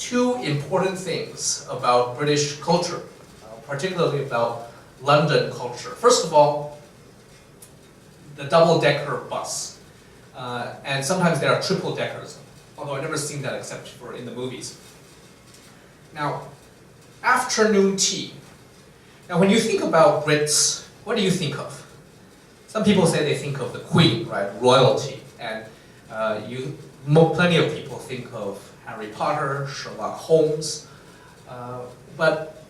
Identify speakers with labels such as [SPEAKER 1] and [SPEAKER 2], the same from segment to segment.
[SPEAKER 1] two important things about British culture, particularly about London culture. First of all, the double-decker bus. And sometimes there are triple-deckers, although I've never seen that except for in the movies. Now, afternoon tea. Now, when you think about Brits, what do you think of? Some people say they think of the Queen, right, royalty, and plenty of people think of Harry Potter, Sherlock Holmes, but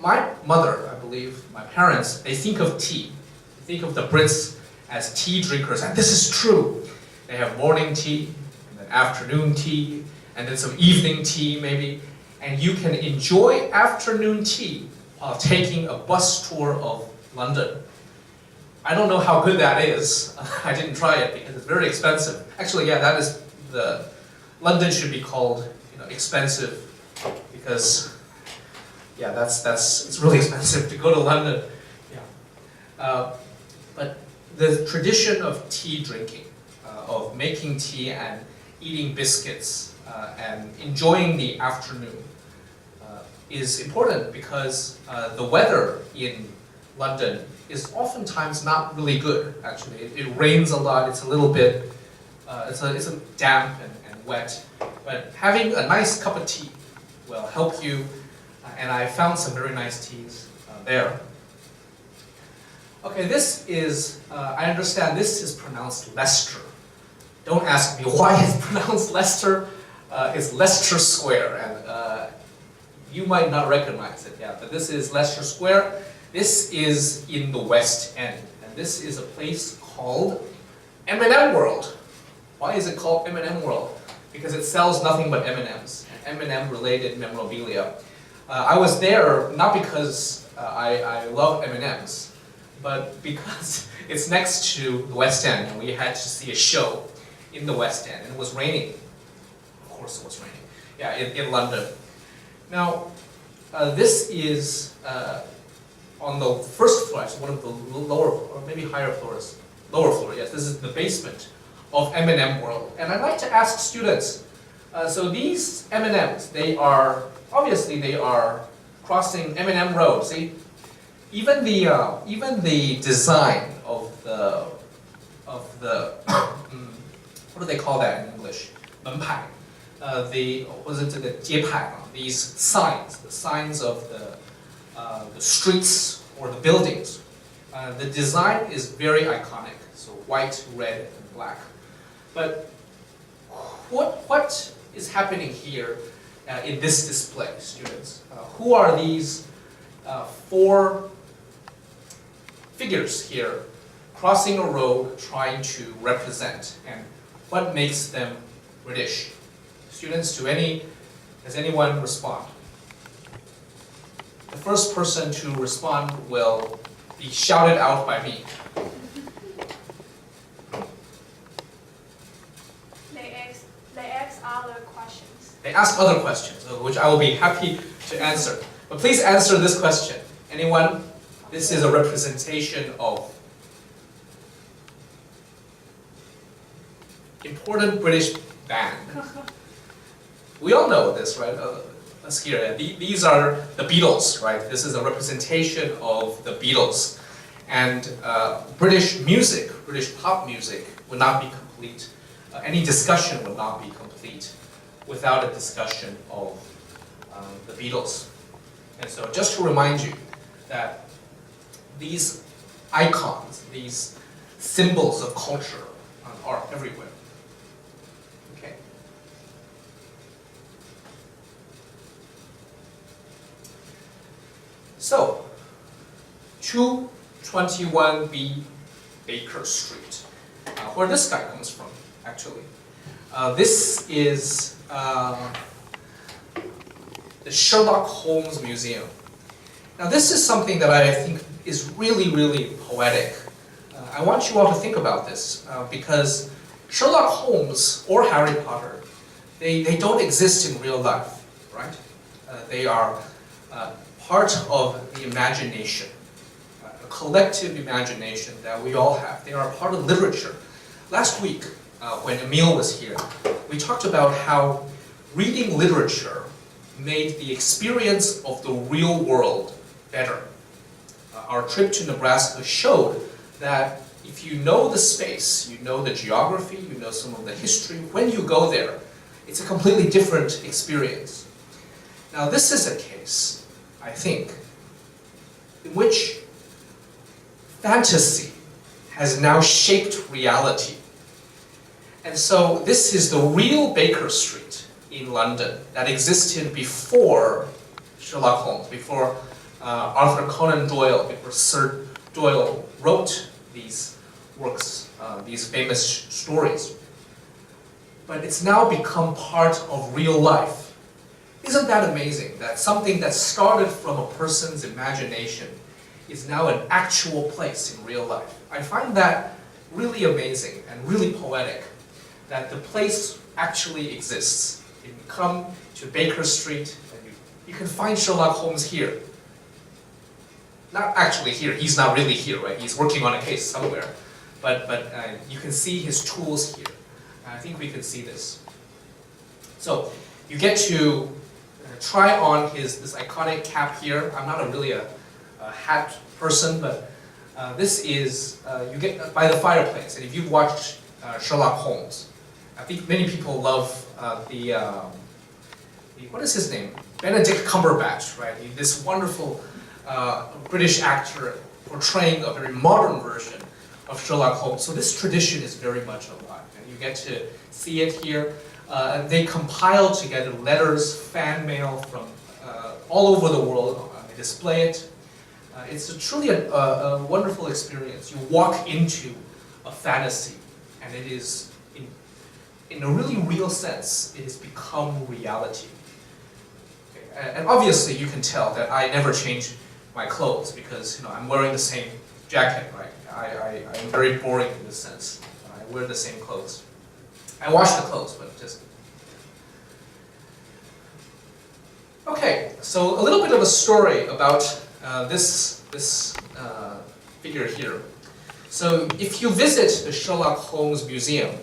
[SPEAKER 1] my mother, I believe, my parents, they think of tea. They think of the Brits as tea drinkers, and this is true. They have morning tea, and then afternoon tea, and then some evening tea maybe, and you can enjoy afternoon tea while taking a bus tour of London. I don't know how good that is. I didn't try it because it's very expensive. Actually, yeah, that is London should be called, expensive because, yeah, it's really expensive to go to London. Yeah, but the tradition of tea drinking, of making tea and eating biscuits and enjoying the afternoon is important because the weather in London is oftentimes not really good, actually. It rains a lot, it's a little bit, it's a damp and wet, but having a nice cup of tea will help you, and I found some very nice teas there. Okay, this is, I understand this is pronounced Leicester. Don't ask me why it's pronounced Leicester. It's Leicester Square, and you might not recognize it, yeah, but this is Leicester Square. This is in the West End, and this is a place called M&M World. Why is it called M&M World? Because it sells nothing but M&Ms, M&M-related memorabilia. I was there not because I love M&Ms, but because it's next to the West End, and we had to see a show in the West End, and it was raining. Of course it was raining. Yeah, in London. Now, this is on the first floor, actually one of the lower, or maybe higher floors, lower floor, yes, this is the basement of M&M World. And I'd like to ask students, so these M&Ms, obviously they are crossing M&M Road, see? Even the design of the what do they call that in English? 门牌. These signs, the signs of the streets or the buildings. The design is very iconic, so white, red, and black. But what is happening here in this display, students? Who are these four figures here crossing a road trying to represent, and what makes them British? Students, does anyone respond? The first person to respond will be shouted out by me.
[SPEAKER 2] They ask other questions.
[SPEAKER 1] They ask other questions, which I will be happy to answer. But please answer this question. Anyone? This is a representation of important British band. We all know this, right? Let's hear it. These are the Beatles, right? This is a representation of the Beatles. And British music, British pop music, would not be complete. Any discussion would not be complete without a discussion of the Beatles. And so just to remind you that these icons, these symbols of culture are everywhere. Okay. So, 221B Baker Street, where this guy comes from, actually. This is the Sherlock Holmes Museum. Now this is something that I think is really, really poetic. I want you all to think about this because Sherlock Holmes or Harry Potter, they don't exist in real life, right? They are part of the imagination, a collective imagination that we all have. They are part of literature. Last week, when Emil was here, we talked about how reading literature made the experience of the real world better. Our trip to Nebraska showed that if you know the space, you know the geography, you know some of the history, when you go there, it's a completely different experience. Now this is a case, I think, in which fantasy has now shaped reality. And so this is the real Baker Street in London that existed before Sherlock Holmes, before Arthur Conan Doyle, before Sir Doyle wrote these works, these famous stories. But it's now become part of real life. Isn't that amazing? That something that started from a person's imagination is now an actual place in real life. I find that really amazing and really poetic, that the place actually exists. You can come to Baker Street and you can find Sherlock Holmes here. Not actually here, he's not really here, right? He's working on a case somewhere. But you can see his tools here. I think we can see this. So you get to try on this iconic cap here. I'm not really a hat person, but this is, you get by the fireplace. And if you've watched Sherlock Holmes, I think many people love what is his name? Benedict Cumberbatch, right? This wonderful British actor portraying a very modern version of Sherlock Holmes. So this tradition is very much alive, and you get to see it here. They compile together letters, fan mail from all over the world. They display it. It's truly a wonderful experience. You walk into a fantasy, and it is, in a really real sense, it has become reality. Okay. And obviously, you can tell that I never change my clothes because I'm wearing the same jacket, right? I'm very boring in this sense. I wear the same clothes. I wash the clothes, but just... Okay, so a little bit of a story about this figure here. So if you visit the Sherlock Holmes Museum,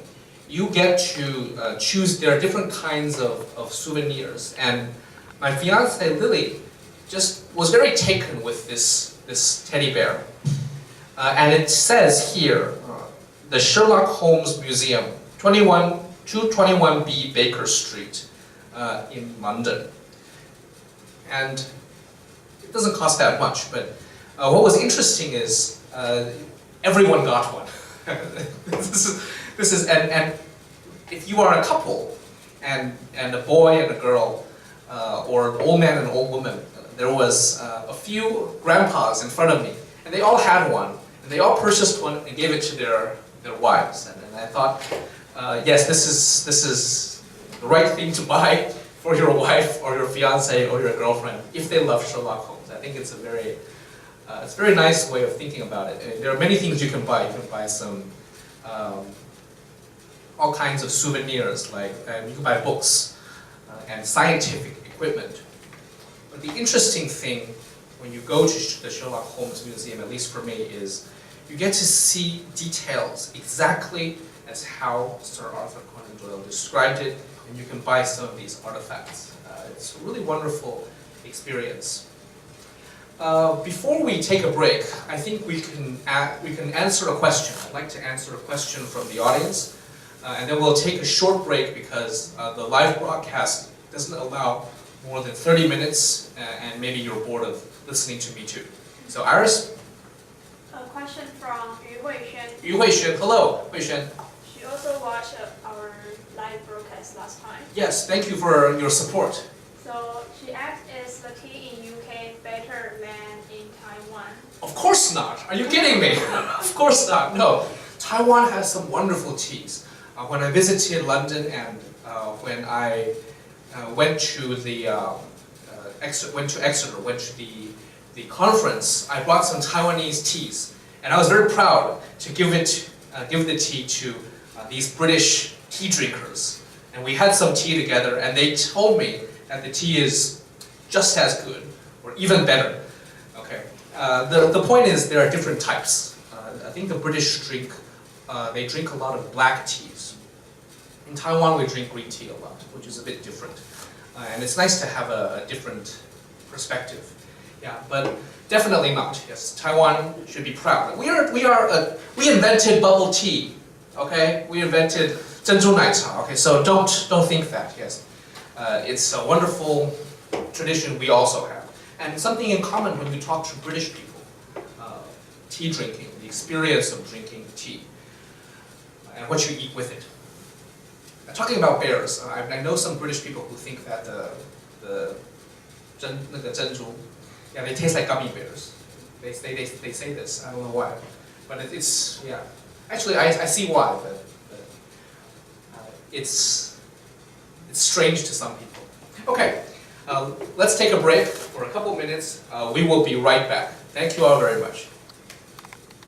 [SPEAKER 1] you get to choose, there are different kinds of souvenirs. And my fiancée, Lily, just was very taken with this teddy bear. And it says here, the Sherlock Holmes Museum, 221B Baker Street in London. And it doesn't cost that much, but what was interesting is everyone got one. this is and if you are a couple and a boy and a girl, or an old man and an old woman, there was a few grandpas in front of me, and they all had one, and they all purchased one and gave it to their wives. And I thought, yes, this is the right thing to buy for your wife or your fiance or your girlfriend if they love Sherlock Holmes. I think it's a very nice way of thinking about it. And there are many things you can buy. You can buy some all kinds of souvenirs, like you can buy books and scientific equipment. But the interesting thing when you go to the Sherlock Holmes Museum, at least for me, is you get to see details exactly as how Sir Arthur Conan Doyle described it, and you can buy some of these artifacts. It's a really wonderful experience. Before we take a break, I think we can answer a question. I'd like to answer a question from the audience, and then we'll take a short break because the live broadcast doesn't allow more than 30 minutes, and maybe you're bored of listening to me too. So Iris?
[SPEAKER 2] A question from Yu Huixuan.
[SPEAKER 1] Yu Huixuan, hello, Huixuan.
[SPEAKER 2] She also watched our live broadcast last time.
[SPEAKER 1] Yes, thank you for your support.
[SPEAKER 2] So she asked, is the tea in UK better than in Taiwan?
[SPEAKER 1] Of course not. Are you kidding me? Of course not. No. Taiwan has some wonderful teas. When I visited London and when I went to Exeter, went to the conference, I brought some Taiwanese teas, and I was very proud to give the tea to these British tea drinkers. And we had some tea together, and they told me that the tea is just as good, or even better. Okay. The point is there are different types. I think the British drink a lot of black teas. In Taiwan, we drink green tea a lot, which is a bit different. and it's nice to have a different perspective. Yeah, but definitely not. Yes, Taiwan should be proud. We invented bubble tea. Okay, we invented 珍珠奶茶. Okay, so don't think that. Yes, it's a wonderful tradition we also have, and something in common when you talk to British people. Tea drinking, the experience of drinking tea, and what you eat with it. Talking about bears, I know some British people who think that the 珍珠, yeah, they taste like gummy bears. They say this. I don't know why, but it's yeah. Actually, I see why, but it's strange to some people. Okay, let's take a break for a couple minutes. We will be right back. Thank you all very much.